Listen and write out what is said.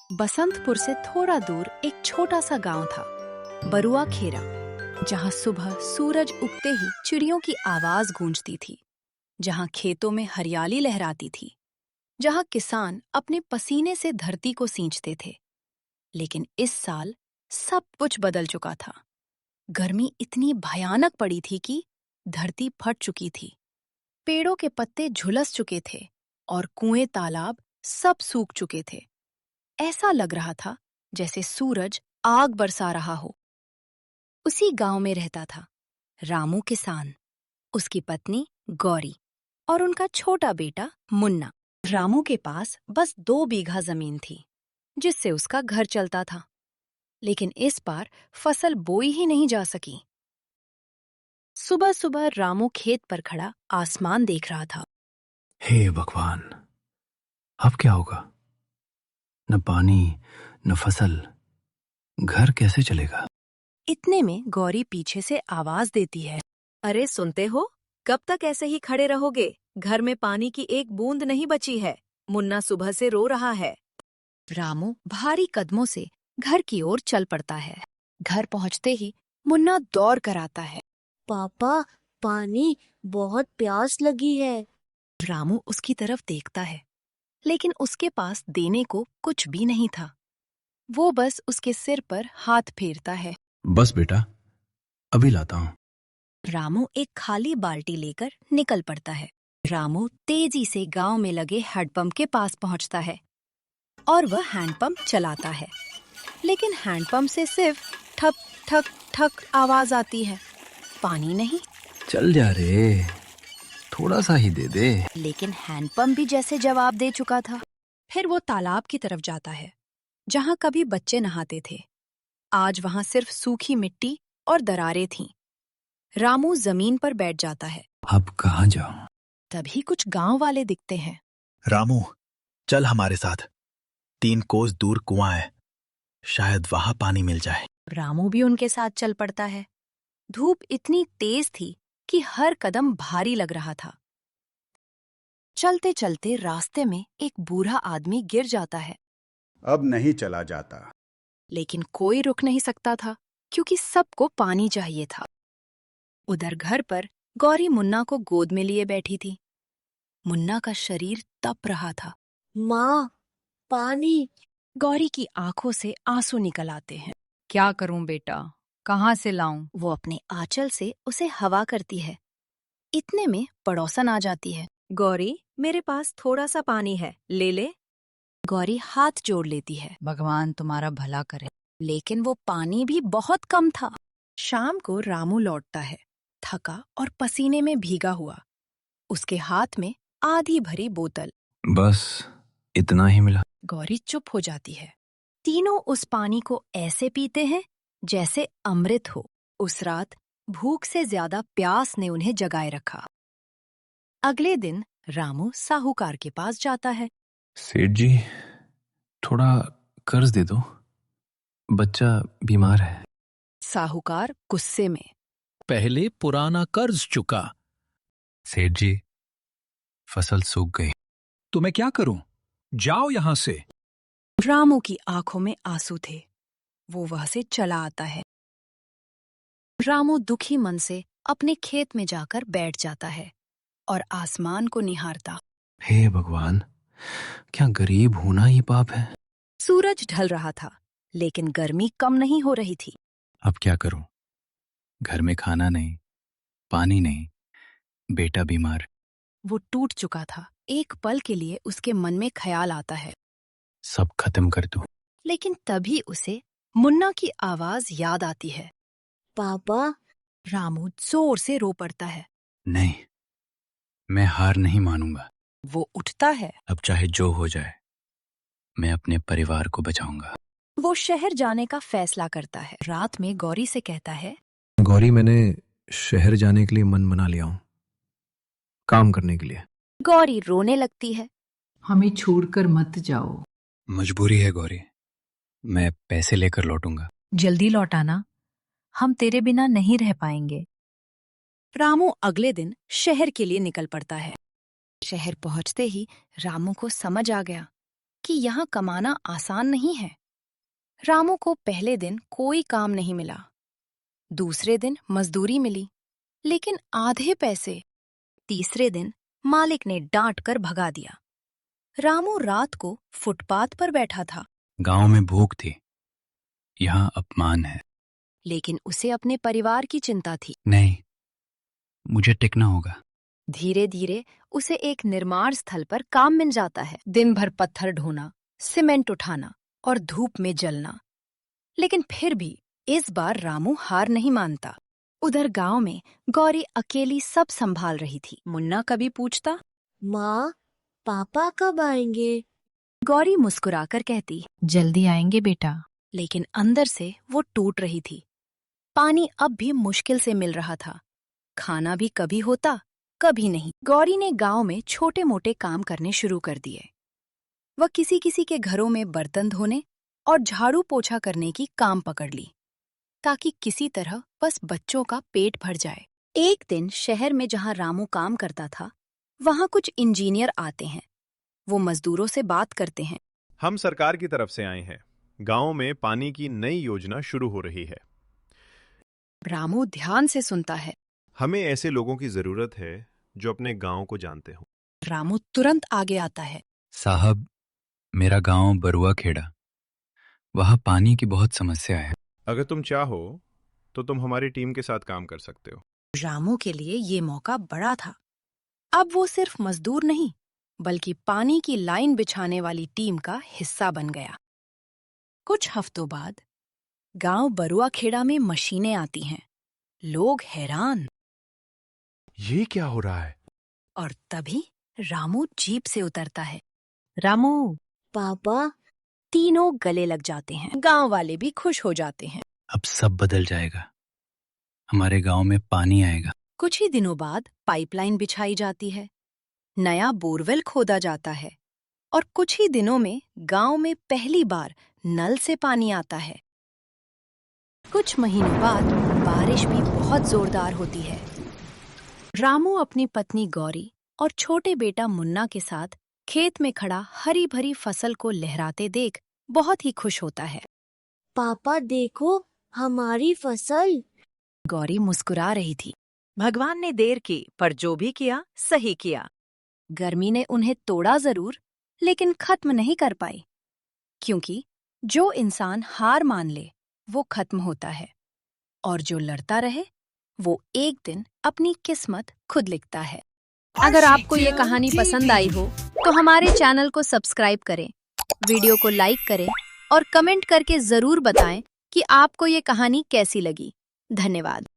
बसंतपुर से थोड़ा दूर एक छोटा सा गांव था, बरुआ खेरा, जहां सुबह सूरज उगते ही चिड़ियों की आवाज गूंजती थी, जहां खेतों में हरियाली लहराती थी, जहां किसान अपने पसीने से धरती को सींचते थे। लेकिन इस साल सब कुछ बदल चुका था। गर्मी इतनी भयानक पड़ी थी कि धरती फट चुकी थी, पेड़ों के पत्ते झुलस चुके थे और कुएं तालाब सब सूख चुके थे। ऐसा लग रहा था जैसे सूरज आग बरसा रहा हो। उसी गांव में रहता था रामू किसान, उसकी पत्नी गौरी और उनका छोटा बेटा मुन्ना। रामू के पास बस 2 बीघा जमीन थी, जिससे उसका घर चलता था। लेकिन इस बार फसल बोई ही नहीं जा सकी। सुबह सुबह रामू खेत पर खड़ा आसमान देख रहा था। हे भगवान, अब क्या होगा? न पानी, न फसल, घर कैसे चलेगा? इतने में गौरी पीछे से आवाज देती है, अरे सुनते हो? कब तक ऐसे ही खड़े रहोगे? घर में पानी की एक बूंद नहीं बची है। मुन्ना सुबह से रो रहा है। रामू भारी कदमों से घर की ओर चल पड़ता है। घर पहुंचते ही मुन्ना दौड़ कर आता है। पापा, पानी, बहुत प्यास लगी है। रामू उसकी तरफ देखता है, लेकिन उसके पास देने को कुछ भी नहीं था। वो बस उसके सिर पर हाथ फेरता है। बस बेटा, अभी लाता हूं। रामू एक खाली बाल्टी लेकर निकल पड़ता है। रामू तेजी से गांव में लगे हैंडपंप के पास पहुंचता है और वह हैंडपंप चलाता है। लेकिन हैंडपंप से सिर्फ ठक ठक ठक आवाज आती है, पानी नहीं। चल जा रे, थोड़ा सा ही दे दे। लेकिन हैंडपंप भी जैसे जवाब दे चुका था। फिर वो तालाब की तरफ जाता है, जहां कभी बच्चे नहाते थे। आज वहां सिर्फ सूखी मिट्टी और दरारें थीं। रामू जमीन पर बैठ जाता है। अब कहाँ जाऊं? तभी कुछ गांव वाले दिखते हैं। रामू, चल हमारे साथ। 3 कोस दूर कुआं है, शायद वहां पानी मिल जाए। रामू भी उनके साथ चल पड़ता है। धूप इतनी तेज थी कि हर कदम भारी लग रहा था। चलते चलते रास्ते में एक बूढ़ा आदमी गिर जाता है। अब नहीं चला जाता। लेकिन कोई रुक नहीं सकता था, क्योंकि सबको पानी चाहिए था। उधर घर पर गौरी मुन्ना को गोद में लिए बैठी थी। मुन्ना का शरीर तप रहा था। माँ, पानी। गौरी की आंखों से आंसू निकल आते हैं। क्या करूं बेटा, कहाँ से लाऊं? वो अपने आंचल से उसे हवा करती है। इतने में पड़ोसन आ जाती है। गौरी, मेरे पास थोड़ा सा पानी है, ले ले। गौरी हाथ जोड़ लेती है। भगवान तुम्हारा भला करे। लेकिन वो पानी भी बहुत कम था। शाम को रामू लौटता है, थका और पसीने में भीगा हुआ। उसके हाथ में आधी भरी बोतल। बस इतना ही मिला। गौरी चुप हो जाती है। तीनों उस पानी को ऐसे पीते हैं जैसे अमृत हो। उस रात भूख से ज्यादा प्यास ने उन्हें जगाए रखा। अगले दिन रामू साहूकार के पास जाता है। सेठ जी, थोड़ा कर्ज दे दो, बच्चा बीमार है। साहूकार गुस्से में, पहले पुराना कर्ज चुका। सेठ जी, फसल सूख गई। तो मैं क्या करूं? जाओ यहां से। रामू की आंखों में आंसू थे। वो वहां से चला आता है। रामू दुखी मन से अपने खेत में जाकर बैठ जाता है और आसमान को निहारता। हे भगवान, क्या गरीब होना ही पाप है? सूरज ढल रहा था, लेकिन गर्मी कम नहीं हो रही थी। अब क्या करूं? घर में खाना नहीं, पानी नहीं, बेटा बीमार। वो टूट चुका था। एक पल के लिए उसके मन में ख्याल आता है, सब खत्म कर दूं। लेकिन तभी उसे मुन्ना की आवाज याद आती है। पापा, रामू जोर से रो पड़ता है। नहीं, मैं हार नहीं मानूंगा। वो उठता है। अब चाहे जो हो जाए, मैं अपने परिवार को बचाऊंगा। वो शहर जाने का फैसला करता है। रात में गौरी से कहता है, गौरी, मैंने शहर जाने के लिए मन बना लिया हूं, काम करने के लिए। गौरी रोने लगती है। हमें छोड़कर मत जाओ। मजबूरी है गौरी, मैं पैसे लेकर लौटूंगा। जल्दी लौटाना, हम तेरे बिना नहीं रह पाएंगे। रामू अगले दिन शहर के लिए निकल पड़ता है। शहर पहुंचते ही रामू को समझ आ गया कि यहाँ कमाना आसान नहीं है। रामू को पहले दिन कोई काम नहीं मिला। दूसरे दिन मजदूरी मिली, लेकिन आधे पैसे। तीसरे दिन मालिक ने डांट कर भगा दिया। रामू रात को फुटपाथ पर बैठा था, गांव में भूख थी, यहाँ अपमान है। लेकिन उसे अपने परिवार की चिंता थी। नहीं, मुझे टिकना होगा। धीरे धीरे उसे एक निर्माण स्थल पर काम मिल जाता है। दिन भर पत्थर ढोना, सीमेंट उठाना और धूप में जलना। लेकिन फिर भी इस बार रामू हार नहीं मानता। उधर गांव में गौरी अकेली सब संभाल रही थी। मुन्ना कभी पूछता, माँ, पापा कब आएंगे? गौरी मुस्कुराकर कहती, जल्दी आएंगे बेटा। लेकिन अंदर से वो टूट रही थी। पानी अब भी मुश्किल से मिल रहा था। खाना भी कभी होता, कभी नहीं। गौरी ने गांव में छोटे मोटे काम करने शुरू कर दिए। वह किसी किसी के घरों में बर्तन धोने और झाड़ू पोछा करने की काम पकड़ ली, ताकि किसी तरह बस बच्चों का पेट भर जाए। एक दिन शहर में जहां रामू काम करता था, वहां कुछ इंजीनियर आते हैं। वो मजदूरों से बात करते हैं। हम सरकार की तरफ से आए हैं। गांव में पानी की नई योजना शुरू हो रही है। रामू ध्यान से सुनता है। हमें ऐसे लोगों की जरूरत है जो अपने गांव को जानते हो। रामू तुरंत आगे आता है। साहब, मेरा गांव बरुआ खेड़ा, वहाँ पानी की बहुत समस्या है। अगर तुम चाहो तो तुम हमारी टीम के साथ काम कर सकते हो। रामू के लिए ये मौका बड़ा था। अब वो सिर्फ मजदूर नहीं, बल्कि पानी की लाइन बिछाने वाली टीम का हिस्सा बन गया। कुछ हफ्तों बाद गांव बरुआ खेड़ा में मशीनें आती हैं। लोग हैरान। ये क्या हो रहा है? और तभी रामू जीप से उतरता है। रामू, पापा, तीनों गले लग जाते हैं। गांव वाले भी खुश हो जाते हैं। अब सब बदल जाएगा, हमारे गांव में पानी आएगा। कुछ ही दिनों बाद पाइपलाइन बिछाई जाती है, नया बोरवेल खोदा जाता है और कुछ ही दिनों में गांव में पहली बार नल से पानी आता है। कुछ महीनों बाद बारिश भी बहुत जोरदार होती है। रामू अपनी पत्नी गौरी और छोटे बेटा मुन्ना के साथ खेत में खड़ा हरी भरी फसल को लहराते देख बहुत ही खुश होता है। पापा देखो, हमारी फसल। गौरी मुस्कुरा रही थी। भगवान ने देर की, पर जो भी किया सही किया। गर्मी ने उन्हें तोड़ा जरूर, लेकिन खत्म नहीं कर पाई, क्योंकि जो इंसान हार मान ले वो खत्म होता है, और जो लड़ता रहे वो एक दिन अपनी किस्मत खुद लिखता है। अगर आपको ये कहानी पसंद आई हो तो हमारे चैनल को सब्सक्राइब करें, वीडियो को लाइक करें और कमेंट करके जरूर बताएं कि आपको ये कहानी कैसी लगी। धन्यवाद।